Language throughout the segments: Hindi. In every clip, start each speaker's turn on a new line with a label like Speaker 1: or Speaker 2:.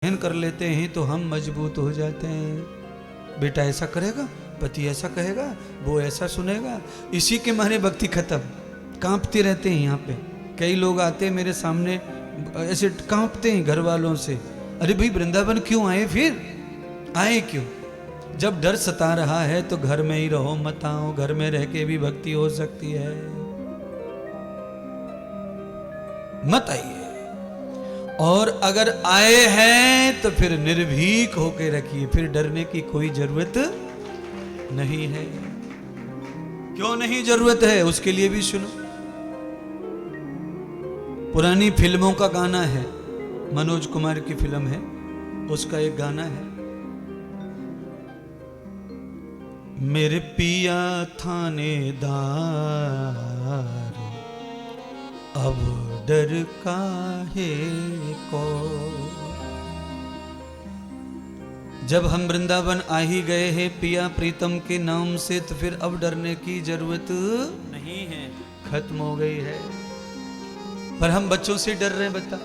Speaker 1: सहन कर लेते हैं तो हम मजबूत हो जाते हैं। बेटा ऐसा करेगा, पति ऐसा कहेगा, वो ऐसा सुनेगा, इसी के मारे भक्ति खत्म। कांपते रहते हैं। यहाँ पे कई लोग आते हैं मेरे सामने ऐसे कांपते हैं घर वालों से, अरे भाई वृंदावन क्यों आए, फिर आए क्यों? जब डर सता रहा है तो घर में ही रहो, मत आओ। घर में रह के भी भक्ति हो सकती है, मत आइए। और अगर आए हैं तो फिर निर्भीक होकर रखिए, फिर डरने की कोई जरूरत नहीं है। क्यों नहीं जरूरत है, उसके लिए भी सुनो। पुरानी फिल्मों का गाना है, मनोज कुमार की फिल्म है, उसका एक गाना है, मेरे पिया थानेदार अब डर काहे को। जब हम वृंदावन आ ही गए हैं पिया प्रीतम के नाम से, तो फिर अब डरने की जरूरत नहीं है, खत्म हो गई है। पर हम बच्चों से डर रहे हैं, बता।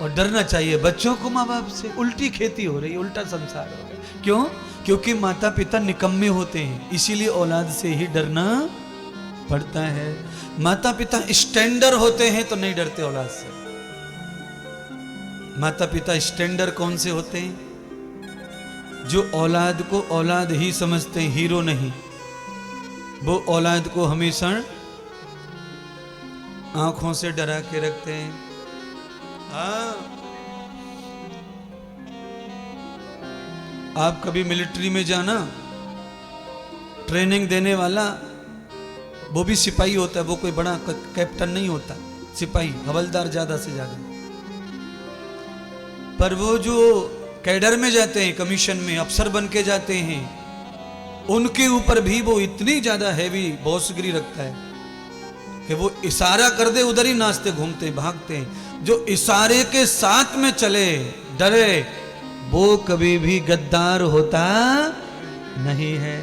Speaker 1: और डरना चाहिए बच्चों को माँ बाप से। उल्टी खेती हो रही है, उल्टा संसार हो गया। क्यों? क्योंकि माता पिता निकम्मे होते हैं, इसीलिए औलाद से ही डरना पड़ता है। माता पिता स्टैंडर्ड होते हैं तो नहीं डरते औलाद से। माता पिता स्टैंडर्ड कौन से होते हैं? जो औलाद को औलाद ही समझते हैं, हीरो नहीं। वो औलाद को हमेशा आंखों से डरा के रखते हैं। हाँ, आप कभी मिलिट्री में जाना, ट्रेनिंग देने वाला वो भी सिपाही होता है, वो कोई बड़ा कैप्टन नहीं होता, सिपाही हवलदार ज्यादा से ज्यादा। पर वो जो कैडर में जाते हैं, कमीशन में अफसर बन के जाते हैं, उनके ऊपर भी वो इतनी ज्यादा हैवी बॉसगिरी रखता है कि वो इशारा कर दे उधर ही नाचते घूमते भागते हैं। जो इशारे के साथ में चले, डरे, वो कभी भी गद्दार होता नहीं है।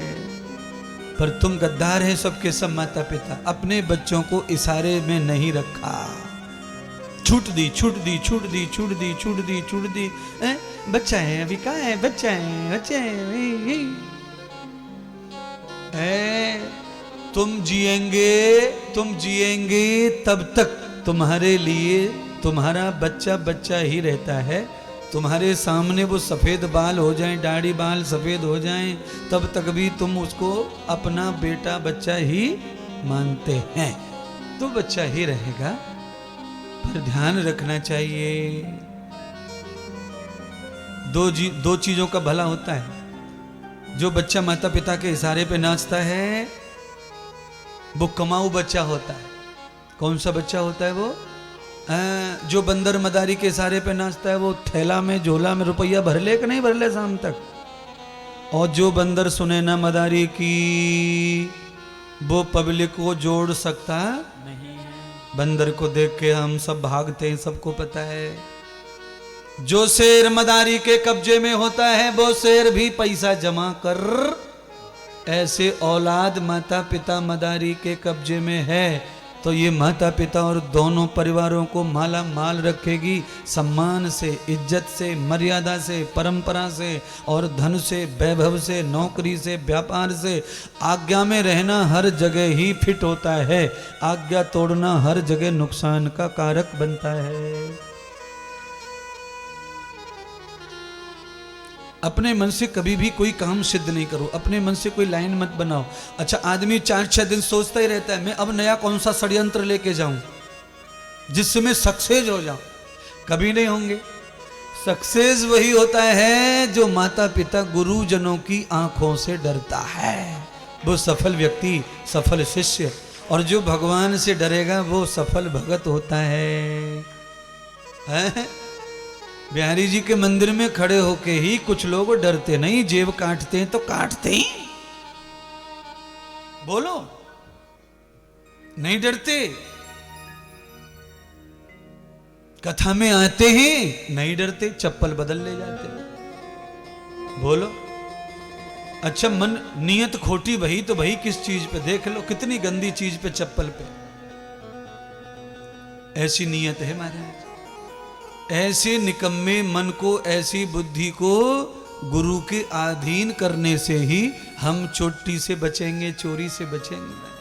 Speaker 1: पर तुम गद्दार है सबके सब माता पिता, अपने बच्चों को इशारे में नहीं रखा। छूट दी, छूट दी, छूट दी, छूट दी, छूट दी, छूट दी। बच्चा है, अभी कहाँ है, बच्चा है, बच्चा है। तुम जिएंगे तब तक तुम्हारे लिए तुम्हारा बच्चा बच्चा ही रहता है। तुम्हारे सामने वो सफेद बाल हो जाएं, दाढ़ी बाल सफेद हो जाएं, तब तक भी तुम उसको अपना बेटा बच्चा ही मानते हैं, तो बच्चा ही रहेगा। पर ध्यान रखना चाहिए, दो चीजों का भला होता है। जो बच्चा माता पिता के इशारे पे नाचता है वो कमाऊ बच्चा होता है। कौन सा बच्चा होता है वो? जो बंदर मदारी के इशारे पे नाचता है, वो थैला में झोला में रुपया भर ले कि नहीं भर ले शाम तक। और जो बंदर सुने ना मदारी की, वो पब्लिक को जोड़ सकता नहीं है। बंदर को देख के हम सब भागते हैं, सबको पता है। जो शेर मदारी के कब्जे में होता है वो शेर भी पैसा जमा कर, ऐसे औलाद माता पिता मदारी के कब्जे में है तो ये माता पिता और दोनों परिवारों को माला माल रखेगी, सम्मान से, इज्जत से, मर्यादा से, परंपरा से, और धन से, वैभव से, नौकरी से, व्यापार से। आज्ञा में रहना हर जगह ही फिट होता है, आज्ञा तोड़ना हर जगह नुकसान का कारक बनता है। अपने मन से कभी भी कोई काम सिद्ध नहीं करो, अपने मन से कोई लाइन मत बनाओ। अच्छा, आदमी 4-6 दिन सोचता ही रहता है मैं अब नया कौन सा षड्यंत्र लेके जाऊं जिससे मैं सक्सेस हो जाऊं। कभी नहीं होंगे। सक्सेस वही होता है जो माता पिता गुरुजनों की आंखों से डरता है, वो सफल व्यक्ति, सफल शिष्य। और जो भगवान से डरेगा वो सफल भगत होता है। बिहारी जी के मंदिर में खड़े होके ही कुछ लोग डरते नहीं, जेब काटते हैं तो काटते ही, बोलो नहीं डरते। कथा में आते हैं नहीं डरते, चप्पल बदल ले जाते। बोलो अच्छा, मन नियत खोटी भई तो भई किस चीज पे? देख लो कितनी गंदी चीज पे, चप्पल पे। ऐसी नियत है महाराज। ऐसे निकम्मे मन को, ऐसी बुद्धि को गुरु के अधीन करने से ही हम चोटी से बचेंगे, चोरी से बचेंगे।